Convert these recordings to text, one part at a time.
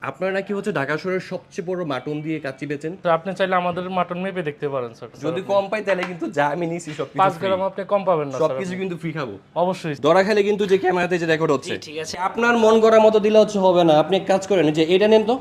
আপনারা নাকি হচ্ছে ঢাকা শহরের সবচেয়ে বড় মাটন দিয়ে কাচ্চি বেচেন? তো আপনি চাইলে আমাদের মাটন মেপে দেখতে পারেন স্যার। যদি কম পাই তাহলে কিন্তু যা আমি নিছি সবকিছু 5 free। গ্রাম আপনি কম পাবেন না স্যার। সবকিছু কিন্তু ফ্রি খাবো। অবশ্যই। ধরা খেলে কিন্তু যে ক্যামেরাতে যে রেকর্ড হচ্ছে ঠিক আছে। আপনার মন গড়া মতো দিলে হচ্ছে হবে না। আপনি এক কাজ করেন যে এটা নেন তো।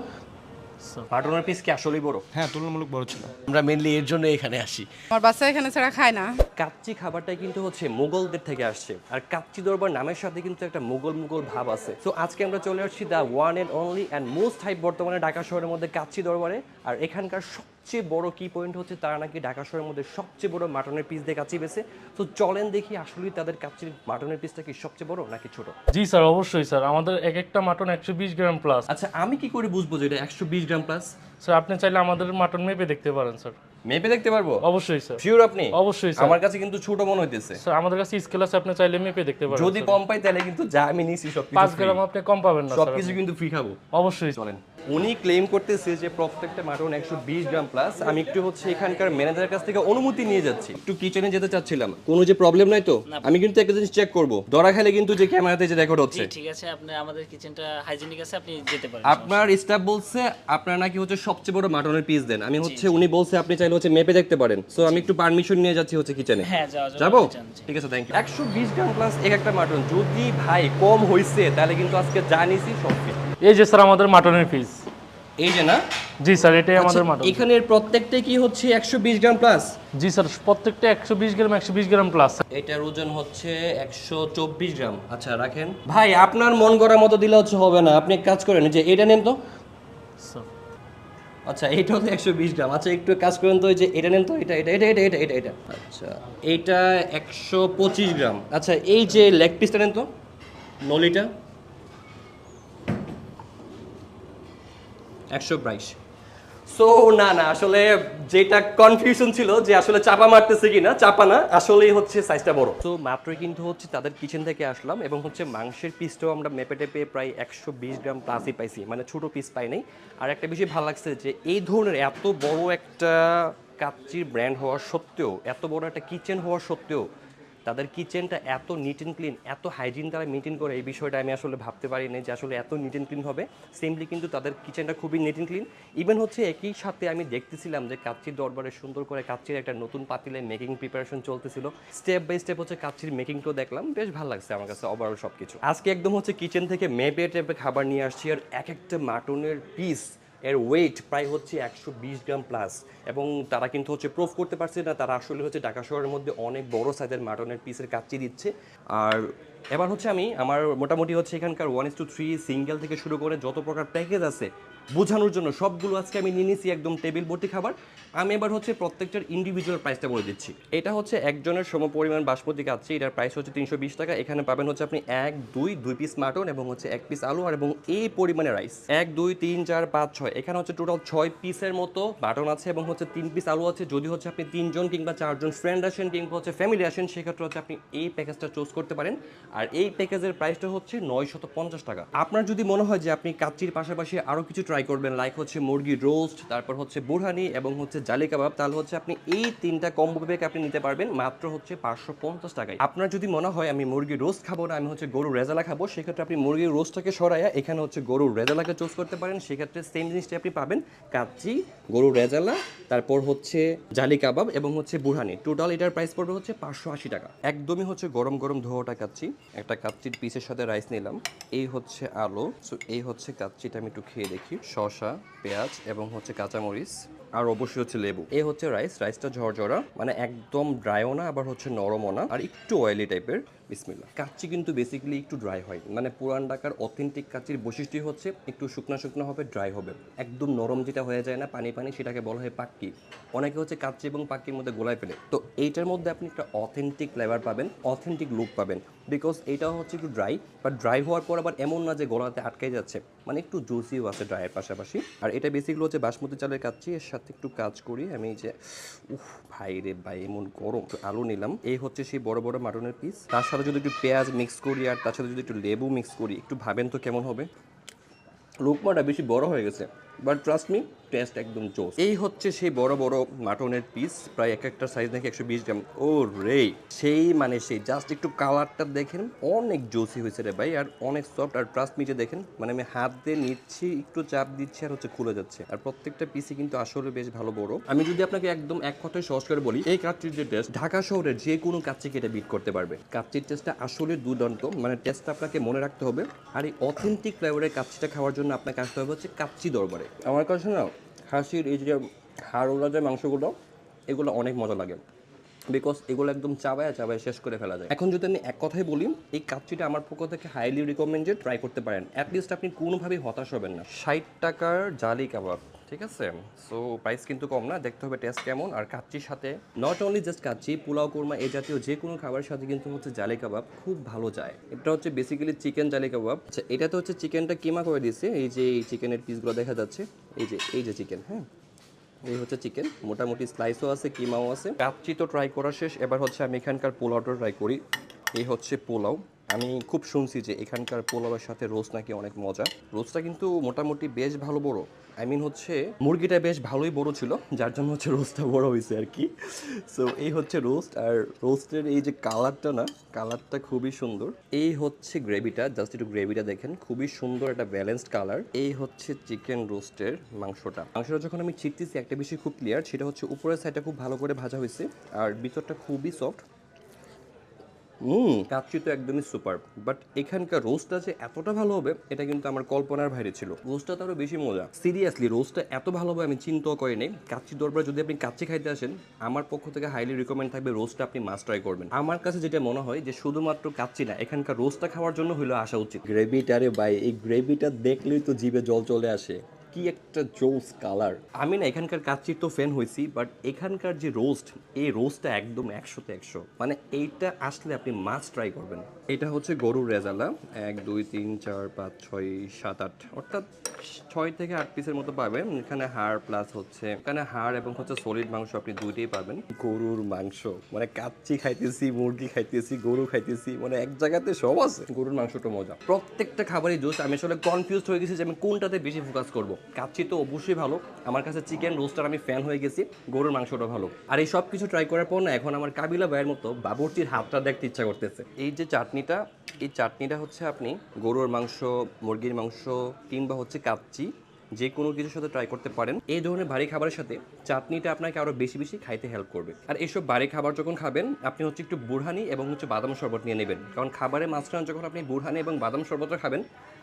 স্যার। মাটনের পিস কি আসলেই বড়? হ্যাঁ, তুলনামূলক বড় ছিল। আমরা মেনলি এর জন্য এখানে আসি। আমার বাচ্চা এখানে ছাড়া খায় না। কাচ্চি খাবারটাই কিন্তু হচ্ছে মোগলদের থেকে আসছে, আর কাচ্চি দরবার নামের সাথে কিন্তু একটা মোগল মোগল ভাব আছে। তো আজকে আমরা চলে আসছি the one and only and most hype বর্তমানে ঢাকা শহরের মধ্যে কাচ্চি দরবারে। আর এখানকার সবচেয়ে বড় কি পয়েন্ট হচ্ছে তারা নাকি ঢাকা শহরের মধ্যে সবচেয়ে বড় মাটনের পিস দিয়ে কাচ্চি বেছে। তো চলেন দেখি আসলেই তাদের কাচ্চির মাটনের পিসটা কি সবচেয়ে বড় নাকি ছোট। জি স্যার, অবশ্যই স্যার। আমাদের এক একটা মাটন 120 গ্রাম প্লাস। আচ্ছা, আমি কি করে বুঝবো যে এটা 120 গ্রাম প্লাস? স্যার আপনি চাইলে আমাদের মাটন মেপে দেখতে পারেন স্যার। মেপে দেখতে পারবো? অবশ্যই স্যার। শিওর আপনি? অবশ্যই স্যার। আমার কাছে কিন্তু ছোট মনে হইতেছে। স্যার আমাদের কাছে স্কেল আছে, আপনি চাইলে মেপে দেখতে পারেন। যদি কম পাই তাহলে কিন্তু যা আমি নিছি সবকিছু 5 free। গ্রাম আপনি কম পাবেন না স্যার। সবকিছু কিন্তু ফ্রি খাবো। অবশ্যই। চলেন। উনি ক্লেম করতেছে যে প্রত্যেকটা মাটন 120 গ্রাম প্লাস। আমি একটু হচ্ছে এখানকার ম্যানেজারের কাছ থেকে অনুমতি নিয়ে যাচ্ছি, একটু কিচেনে যেতে চাচ্ছিলাম। কোনো যে প্রবলেম নাই তো? আমি কিন্তু একটা জিনিস চেক করব, ধরা খেলে কিন্তু যে ক্যামেরাতে যে রেকর্ড হচ্ছে। ঠিক আছে, আপনি আমাদের কিচেনটা হাইজিনিক আছে, আপনি যেতে পারেন। আপনার স্টাফ বলছে আপনার নাকি হচ্ছে সবচেয়ে বড় মাটনের পিস দেন। আমি হচ্ছে উনি বলছে আপনি চাইলে হচ্ছে মেপে দেখতে পারেন। সো আমি একটু পারমিশন নিয়ে যাচ্ছি হচ্ছে কিচেনে। হ্যাঁ, যাওয়া যাবে। যাবো? আপনি যান, জি। ঠিক আছে, থ্যাংক ইউ। 120 গ্রাম প্লাস এক একটা মাটন যদি ভাই কম হইছে তাহলে কিন্তু আজকে জানিছি সব ফ্রি। এই যে স্যার আমাদের মাটনের পিস। এই যে না? জি স্যার, এটাই আমাদের আচ্ছা, মাটন। এখানের প্রত্যেকটাই কি হচ্ছে 120 গ্রাম প্লাস? জি স্যার, প্রত্যেকটা 120 গ্রাম প্লাস। এটার ওজন হচ্ছে 124 গ্রাম। আচ্ছা রাখেন ভাই, আপনার মন গড়া মতো দিলে হচ্ছে হবে না। আপনি এক কাজ করেন যে এটা নেন তো। স্যার আচ্ছা, এইটা হচ্ছে 120 গ্রাম। আচ্ছা একটু কাজ করেন তো, এই যে এটা নেন তো। এটা এটা এটা এটা এটা এটা এটা আচ্ছা, এইটা 125 গ্রাম। আচ্ছা এই যে লেগ পিসটা নেন তো, নলিটা 122। সো না না, আসলে যেটা কনফিউশন ছিল যে আসলে চাপা মারতেছে কিনা, চাপা না, আসলেই হচ্ছে সাইজটা বড়। তো মাত্রই কিন্তু হচ্ছে তাদের কিচেন থেকে আসলাম এবং হচ্ছে মাংসের পিসটাও আমরা মেপে টেপে প্রায় 120 গ্রাম প্লাসই পাইছি, মানে ছোট পিস পাই নাই। আর একটা বিষয় ভালো লাগছে যে এই ধরনের এত বড় একটা কাচ্চির ব্র্যান্ড হওয়ার সত্ত্বেও, এত বড় একটা কিচেন হওয়ার সত্ত্বেও তাদের কিচেনটা এত নিট অ্যান্ড ক্লিন, এত হাইজিন তারা মেনটেন করে, এই বিষয়টা আমি আসলে ভাবতে পারিনি যে আসলে এত নিট অ্যান্ড ক্লিন হবে। সিম্পলি কিন্তু তাদের কিচেনটা খুবই নিট অ্যান্ড ক্লিন। ইভেন হচ্ছে একই সাথে আমি দেখতেছিলাম যে কাচ্চির দরবারে সুন্দর করে কাচ্চির একটা নতুন পাতিলে মেকিং প্রিপারেশন চলতেছিল। স্টেপ বাই স্টেপ হচ্ছে কাচ্চির মেকিংটাও দেখলাম, বেশ ভালো লাগছে আমার কাছে ওভারঅল সব কিছু। আজকে একদম হচ্ছে কিচেন থেকে মেপে টেপে খাবার নিয়ে আসছি, আর এক একটা মাটনের পিস এর ওয়েট প্রায় হচ্ছে 120 গ্রাম প্লাস। এবং তারা কিন্তু হচ্ছে প্রুফ করতে পারছে না তারা আসলে হচ্ছে ঢাকা শহরের মধ্যে অনেক বড় সাইজের মাটনের পিসের কাচ্চি দিচ্ছে। আর এবার হচ্ছে আমি আমার মোটামুটি হচ্ছে এখানকার 1:3 সিঙ্গেল থেকে শুরু করে যত প্রকার প্যাকেজ আছে বোঝানোর জন্য সবগুলো আজকে আমি নিয়ে নিয়েছি, একদম টেবিল ভর্তি খাবার। আমি এবার হচ্ছে প্রত্যেকটার ইন্ডিভিজুয়াল প্রাইসটা বলে দিচ্ছি। এটা হচ্ছে একজনের সমপরিমাণ বাসমতি কাচ্চি, এটার প্রাইস হচ্ছে 320 টাকা। এখানে পাবেন হচ্ছে আপনি 1 2 পিস মাটন এবং হচ্ছে 1 পিস আলু আর এবং এই পরিমাণে রাইস। 1 2 3 4 5 6 এখানে হচ্ছে টোটাল 6 পিসের মতো মাটন আছে এবং হচ্ছে 3 পিস আলু আছে। যদি হচ্ছে আপনি 3 জন কিংবা 4 জন ফ্রেন্ড আসেন কিংবা হচ্ছে ফ্যামিলি আসেন, সেক্ষেত্রে হচ্ছে আপনি এই প্যাকেজটা চুজ করতে পারেন। আর এই প্যাকেজের প্রাইসটা হচ্ছে 950 টাকা। আপনার যদি মনে হয় যে আপনি কাচ্চির পাশাপাশি আরও কিছু ট্রাই করবেন, লাইক হচ্ছে মুরগি রোস্ট, তারপর হচ্ছে বুরহানি এবং হচ্ছে জালি কাবাব, তাহলে হচ্ছে আপনি এই 3টা কম্বো প্যাক আপনি নিতে পারবেন মাত্র হচ্ছে 550 টাকায়। আপনার যদি মনে হয় আমি মুরগি রোস্ট খাবো না, আমি হচ্ছে গরুর রেজালা খাবো, সেক্ষেত্রে আপনি মুরগির রোস্টটাকে সরাইয়া এখানে হচ্ছে গরুর রেজালাকে চুজ করতে পারেন। সেক্ষেত্রে সেম জিনিসটা আপনি পাবেন, কাচ্চি, গরুর রেজালা, তারপর হচ্ছে জালি কাবাব এবং হচ্ছে বুরহানি। টোটাল এটার প্রাইস পড়বে হচ্ছে 580 টাকা। একদমই হচ্ছে গরম গরম ধোয়াটা কাচ্চি। একটা কাচ্চির পিসের সাথে রাইস নিলাম, এই হচ্ছে আলু, সো এই হচ্ছে কাচ্চিটা আমি একটু খেয়ে দেখি। শসা, পেঁয়াজ এবং হচ্ছে কাঁচামরিচ, আর অবশ্যই হচ্ছে লেবু। এই হচ্ছে রাইসটা ঝরঝরা, মানে একদম ড্রাইও না আবার হচ্ছে নরমও না, আর একটু অয়েলি টাইপের। বিসমিল্লাহ। কাচ্চি কিন্তু বেসিক্যালি একটু ড্রাই হয়, মানে পুরান ঢাকার অথেন্টিক কাচ্চির বৈশিষ্ট্যই হচ্ছে একটু শুকনো শুকনো হবে, ড্রাই হবে। একদম নরম যেটা হয়ে যায় না পানি পানি, সেটাকে বলা হয় পাক্কি। অনেকে হচ্ছে কাচ্চি এবং পাক্কির মধ্যে গোলায় ফেলে। তো এইটার মধ্যে আপনি একটা অথেন্টিক ফ্লেভার পাবেন, অথেন্টিক লুক পাবেন, বিকজ এইটাও হচ্ছে একটু ড্রাই, বাট ড্রাই হওয়ার পর আবার এমন না যে গলাতে আটকে যাচ্ছে, মানে একটু জুসিও আছে ড্রাইয়ের পাশাপাশি। আর এটা বেসিক্যালি হচ্ছে বাসমতি চালের কাচ্চি। এর সাথে একটু কাজ করি আমি, যে ভাই রে ভাই এমন গরম। আলু নিলাম, এই হচ্ছে সেই বড় বড় মাটনের পিস, তার সাথে যদি একটু পেঁয়াজ মিক্স করি আর তার সাথে যদি একটু লেবু মিক্স করি, একটু ভাবেন তো কেমন হবে। লুকমাটা বেশি বড় হয়ে গেছে, বাট ট্রাস্ট মি টেস্ট একদম জোস। এই হচ্ছে সেই বড় বড় মাটনের পিস, প্রায় এক একটা সাইজ নাকি 120 গ্রাম। ও রে, সেই মানে সেই জাস্ট একটু কালারটা দেখেন, অনেক জোসি হয়েছে রে ভাই, আর অনেক সফট। আর ট্রাস্ট মিটে দেখেন, মানে আমি হাত দিয়ে নিচ্ছি, একটু চাপ দিচ্ছি আর হচ্ছে খুলে যাচ্ছে। আর প্রত্যেকটা পিসই কিন্তু আসলে বেশ ভালো বড়। আমি যদি আপনাকে একদম এক কথায় সহজ করে বলি, এই কাচ্চির যে টেস্ট, ঢাকা শহরের যে কোনো কাচ্চিকে এটা বিট করতে পারবে। কাচ্চির টেস্টটা আসলে দুর্দান্ত, মানে টেস্টটা আপনাকে মনে রাখতে হবে। আর এই অথেন্টিক ফ্লেভারের কাচ্চিটা খাওয়ার জন্য আপনাকে আসতে হবে হচ্ছে কাচ্চি দরবারে। আমার কাছে না হাসির এই যে হাড়ওয়ালা যে মাংসগুলো, এগুলো অনেক মজা লাগে, বিকজ এগুলো একদম চাবায় চাবায় শেষ করে ফেলা যায়। এখন যদি আমি এক কথায় বলি, এই কাচ্চিটা আমার পক্ষ থেকে হাইলি রিকমেন্ডেড, ট্রাই করতে পারেন। অ্যাটলিস্ট আপনি কোনোভাবেই হতাশ হবেন না। 60 টাকার জালি কাবাব, ঠিক আছে? সো প্রাইস কিন্তু কম না, দেখতে হবে টেস্ট কেমন। আর কাচ্চির সাথে not only just kacchi, pulao korma এই জাতীয় যে কোনো খাবারের সাথে কিন্তু হচ্ছে জালি কাবাব খুব ভালো যায়। এটা হচ্ছে বেসিক্যালি চিকেন জালি কাবাব। আচ্ছা, এটাতে হচ্ছে চিকেনটা কিমা করে দিয়েছে, এই যে এই চিকেনের পিসগুলো দেখা যাচ্ছে, এই যে চিকেন, হ্যাঁ এই হচ্ছে চিকেন, মোটামুটি স্লাইসও আছে, কিমাও আছে। কাচ্চি তো ট্রাই করা শেষ, এবার হচ্ছে আমি এখানকার পোলাওটা ট্রাই করি। এই হচ্ছে পোলাও। আমি খুব শুনছি যে এখানকার পোলাওয়ের সাথে রোস্ট নাকি অনেক মজা। রোস্টটা কিন্তু মোটামুটি বেশ ভালো বড়, আই মিন হচ্ছে মুরগিটা বেশ ভালোই বড় ছিল, যার জন্য হচ্ছে রোস্টটা বড় হয়েছে আর কি। সো এই হচ্ছে রোস্ট, আর রোস্টের এই যে কালারটা না, কালারটা খুবই সুন্দর। এই হচ্ছে গ্রেভিটা, জাস্ট একটু গ্রেভিটা দেখেন, খুবই সুন্দর একটা ব্যালেন্সড কালার। এই হচ্ছে চিকেন রোস্টের মাংসটা যখন আমি চিপতেছি একটা বিষয় খুব ক্লিয়ার, সেটা হচ্ছে উপরের সাইডটা খুব ভালো করে ভাজা হয়েছে আর ভিতরটা খুবই সফট। কাচ্চি তো একদমই সুপার, বাট এখানকার রোস্টটা যে এতটা ভালো হবে এটা কিন্তু আমার কল্পনার বাইরে ছিল। রোস্টটা তো আরো বেশি মজা, সিরিয়াসলি রোস্টটা এত ভালো হবে আমি চিন্তাও করিনি। কাচ্চি দরবারে যদি আপনি কাচ্চি খাইতে আসেন, আমার পক্ষ থেকে হাইলি রিকমেন্ড থাকবে রোস্টটা আপনি মাস্ট ট্রাই করবেন। আমার কাছে যেটা মনে হয় যে শুধুমাত্র কাচ্চি না, এখানকার রোস্টটা খাওয়ার জন্য হইলো আসা উচিত। গ্রেভিটারে ভাই, এই গ্রেভিটা দেখলেই তো জিভে জল চলে আসে, কি একটা জোস কালার। আমি না এখানকার কাচ্চির তো ফ্যান হয়েছি, বাট এখানকার যে রোস্ট, এই রোস্টটা একদম 100-তে 100, মানে এইটা আসলে আপনি মাস্ট ট্রাই করবেন। এটা হচ্ছে গরুর রেজালা, 1 2 3 4 5 6 7 8, অর্থাৎ 6 থেকে 8 পিসের মতো পাবেন। এখানে হাড় প্লাস হচ্ছে, এখানে হাড় এবং হচ্ছে সলিড মাংস আপনি দুইটাই পাবেন। গরুর মাংস মানে কাচ্চি খাইতেছি, মুরগি খাইতেছি, গরু খাইতেছি, মানে এক জায়গাতে সব আছে। গরুর মাংসটা মজা, প্রত্যেকটা খাবারই জোস। আমি আসলে কনফিউজড হয়ে গেছি যে আমি কোনটাতে বেশি ফোকাস করব। কাচ্চি তো অবশ্যই ভালো, আমার কাছে চিকেন রোস্টার আমি ফ্যান হয়ে গেছি, গরুর মাংসটা ভালো। আর এই সব কিছু ট্রাই করার পর না এখন আমার কাবিলা ভাইয়ের মতো বাবুর্চির হাতটা দেখতে ইচ্ছা করতেছে। এই যে চাটনিটা, এই চাটনিটা হচ্ছে আপনি গরুর মাংস, মুরগির মাংস কিংবা হচ্ছে কাচ্চি যে কোনো কিছুর সাথে ট্রাই করতে পারেন। এই ধরনের ভারী খাবারের সাথে চাটনিটা আপনাকে আরও বেশি বেশি খাইতে হেল্প করবে। আর এইসব ভারী খাবার যখন খাবেন, আপনি হচ্ছে একটু বুরহানি এবং হচ্ছে বাদাম শরবত নিয়ে নেবেন, কারণ খাবারের মাঝখানে যখন আপনি বুরহানি এবং বাদাম শরবতটা খাবেন,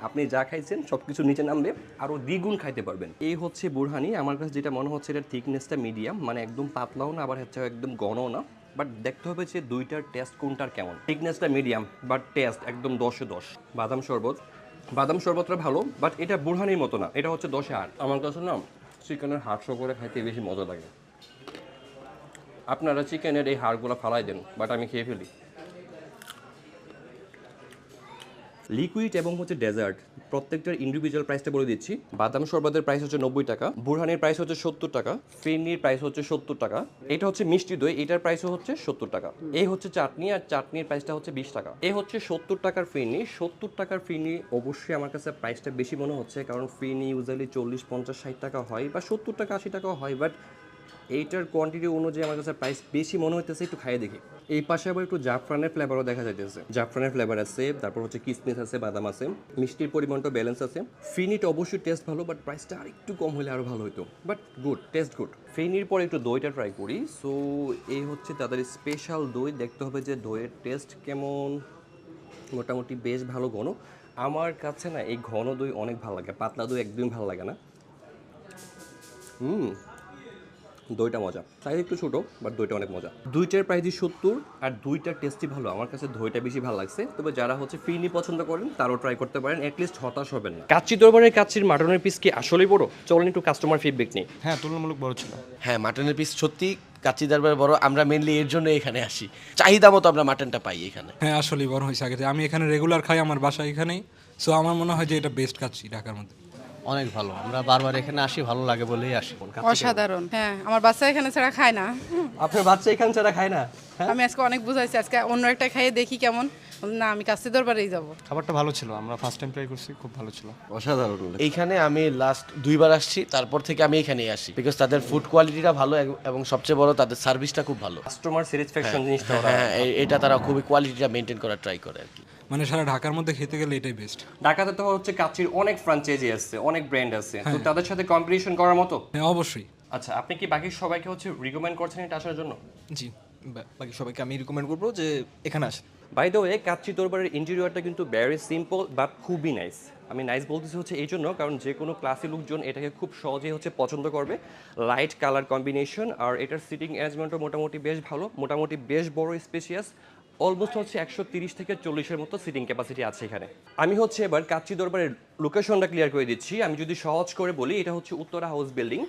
আপনি যা খাইছেন সব কিছু নিচে নামবে, আরও দ্বিগুণ খাইতে পারবেন। এই হচ্ছে বুরহানি। আমার কাছে যেটা মনে হচ্ছে এটার থিকনেসটা মিডিয়াম, মানে একদম পাতলাও না আবার হচ্ছে একদম ঘনও না, বাট দেখতে হবে যে দুইটার টেস্ট কোনটার কেমন। থিকনেসটা মিডিয়াম, বাট টেস্ট একদম 10-এ 10। বাদাম শরবতটা ভালো, বাট এটা বুরহানির মতো না, এটা হচ্ছে 10-এ 8। আমার কাছে না চিকেনের হাড় শো করে খাইতে বেশি মজা লাগে। আপনারা চিকেনের এই হাড়গুলো ফালাই দেন, বাট আমি খেয়ে ফেলি। লিকুইড এবং হচ্ছে ডেজার্ট প্রত্যেকটার ইন্ডিভিজুয়াল প্রাইসটা বলে দিচ্ছি। বাদাম শরবতের প্রাইস হচ্ছে 90 টাকা, বুরহানির প্রাইস হচ্ছে 70 টাকা, ফিরনির প্রাইস হচ্ছে 70 টাকা, এটা হচ্ছে মিষ্টি দই, এটার প্রাইসও হচ্ছে 70 টাকা। এই হচ্ছে চাটনি, আর চাটনির প্রাইসটা হচ্ছে 20 টাকা। এই হচ্ছে 70 টাকার ফিরনি। 70 টাকার ফিরনি অবশ্যই আমার কাছে প্রাইসটা বেশি মনে হচ্ছে, কারণ ফিরনি ইউজুয়ালি 40 50 60 টাকা হয়, বা 70 টাকা 80 টাকাও হয়, বাট এইটার কোয়ান্টিটি অনুযায়ী আমার কাছে প্রাইস বেশি মনে হইতেছে। একটু খাইয়ে দেখি। এই পাশে আবার একটু জাফরানের ফ্লেভারও দেখা যাইতেছে, জাফরানের ফ্লেভার আছে, তারপর হচ্ছে কিসমিস আছে, বাদাম আছে, মিষ্টির পরিমাণটা ব্যালেন্স আছে। ফিনিটা অবশ্যই টেস্ট ভালো, বাট প্রাইসটা আর একটু কম হলে আরও ভালো হতো, বাট গুড, টেস্ট গুড। ফিনির পরে একটু দইটা ট্রাই করি। সো এই হচ্ছে তাদের স্পেশাল দই, দেখতে হবে যে দইয়ের টেস্ট কেমন। মোটামুটি বেশ ভালো ঘন। আমার কাছে না এই ঘন দই অনেক ভালো লাগে, পাতলা দই একদমই ভালো লাগে না। দইটা মজা, সাইজ একটু ছোটো, বাট দইটা অনেক মজা। দুইটার প্রাইসই 70, আর দুইটার টেস্টই ভালো। আমার কাছে দইটা বেশি ভালো লাগছে, তবে যারা হচ্ছে ফিরনি পছন্দ করেন তারাও ট্রাই করতে পারেন, অ্যাটলিস্ট হতাশ হবেন না। কাচ্চি দরবারের কাচ্চির মাটনের পিস কি আসলেই বড়? চলেন একটু কাস্টমার ফিডব্যাক নিই। হ্যাঁ, তুলনামূলক বড় ছিল। হ্যাঁ, মাটনের পিস সত্যি কাচ্চি দরবারে বড়। আমরা মেনলি এর জন্য এখানে আসি, চাহিদা মতো আমরা মাটনটা পাই এখানে। হ্যাঁ, আসলেই বড় হয়েছে আগে থেকে। আমি এখানে রেগুলার খাই, আমার বাসা এখানেই। সো আমার মনে হয় যে এটা বেস্ট কাচ্চি ঢাকার মধ্যে। অনেক ভালো, আমরা বারবার এখানে আসি, ভালো লাগে বলেই আসি। অসাধারণ। হ্যাঁ, আমার বাচ্চা এখানে ছাড়া খায় না। আপনার বাচ্চা এখান ছাড়া খায় না? আমি আজকে অনেক বুঝাইছি, আজকে অন্য একটা খাইয়ে দেখি কেমন। না আমি কাশি দরবারেই যাব। খাবারটা ভালো ছিল, আমরা ফার্স্ট টাইম ট্রাই করছি, খুব ভালো ছিল। অসাধারণ। এইখানে আমি লাস্ট 2বার আসছি, তারপর থেকে আমি এখানেই আসি, বিকজ তাদের ফুড কোয়ালিটিটা ভালো এবং সবচেয়ে বড় তাদের সার্ভিসটা খুব ভালো। কাস্টমার স্যাটিসফ্যাকশন জিনিসটা ওরা হ্যাঁ, এটা তারা খুবই কোয়ালিটিটা মেনটেন করার ট্রাই করে আর কি। মানে সারা ঢাকার মধ্যে খেতে গেলে এটাই বেস্ট। ঢাকাতে তো হচ্ছে কাচ্চির অনেক ফ্র্যাঞ্চাইজি আছে, অনেক ব্র্যান্ড আছে, তো তাদের সাথে কম্পিটিশন করার মতো। হ্যাঁ অবশ্যই। আচ্ছা, আপনি কি বাকি সবাইকে হচ্ছে রিকমেন্ড করছেন এটা আসার জন্য? জি, বাকি সবাইকে আমি রিকমেন্ড করবো যে এখানে আসেন। বাই দ্য ওয়ে, কাচ্চি দরবারের ইন্টেরিয়রটা কিন্তু ভেরি সিম্পল বাট খুবই নাইস। আমি নাইস বলতেছি হচ্ছে এই জন্য, কারণ যে কোনো ক্লাসি লোকজন এটাকে খুব সহজেই হচ্ছে পছন্দ করবে। লাইট কালার কম্বিনেশন, আর এটার সিটিং অ্যারেঞ্জমেন্টও মোটামুটি বেশ ভালো, মোটামুটি বেশ বড় স্পেশিয়াস। অলমোস্ট হচ্ছে 130 থেকে 40-এর মতো সিটিং ক্যাপাসিটি আছে এখানে। আমি হচ্ছে এবার কাচ্চি দরবারের লোকেশনটা ক্লিয়ার করে দিচ্ছি। আমি যদি সহজ করে বলি, এটা হচ্ছে উত্তরা হাউস বিল্ডিং,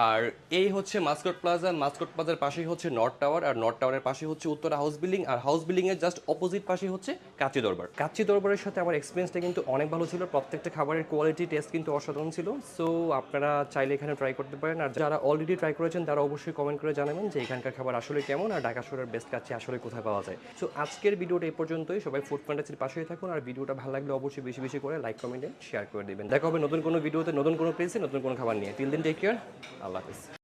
আর এই হচ্ছে মাস্কট প্লাজা, মাস্কট প্লাজার পাশেই হচ্ছে নর্থ টাওয়ার, আর নর্থ টাওয়ারের পাশে হচ্ছে উত্তরা হাউস বিল্ডিং, আর হাউস বিল্ডিং এর জাস্ট অপোজিট পাশে হচ্ছে কাচ্চি দরবার। কাচ্চি দরবারের সাথে আমার এক্সপিরিয়েন্সটা কিন্তু অনেক ভালো ছিল, প্রত্যেকটা খাবারের কোয়ালিটি টেস্ট কিন্তু অসাধারণ ছিল। সো আপনারা চাইলে এখানে ট্রাই করতে পারেন, আর যারা অলরেডি ট্রাই করেছেন তারা অবশ্যই কমেন্ট করে জানাবেন যে এখানকার খাবার আসলে কেমন, আর ঢাকা শহরের বেস্ট কাচ্চি আসলে কোথায় পাওয়া যায়। সো আজকের ভিডিওটা এই পর্যন্তই। সবাই ফুড ফ্যান্টাসির পাশেই থাকুন, আর ভিডিওটা ভালো লাগলে অবশ্যই বেশি বেশি করে লাইক, কমেন্ট, শেয়ার করে দেবেন। দেখা হবে নতুন কোনো ভিডিওতে, নতুন কোনো প্লেসে, নতুন কোনো খাবার নিয়ে। টিল দেন টেক কেয়ার, আল্লাহ হাফেজ।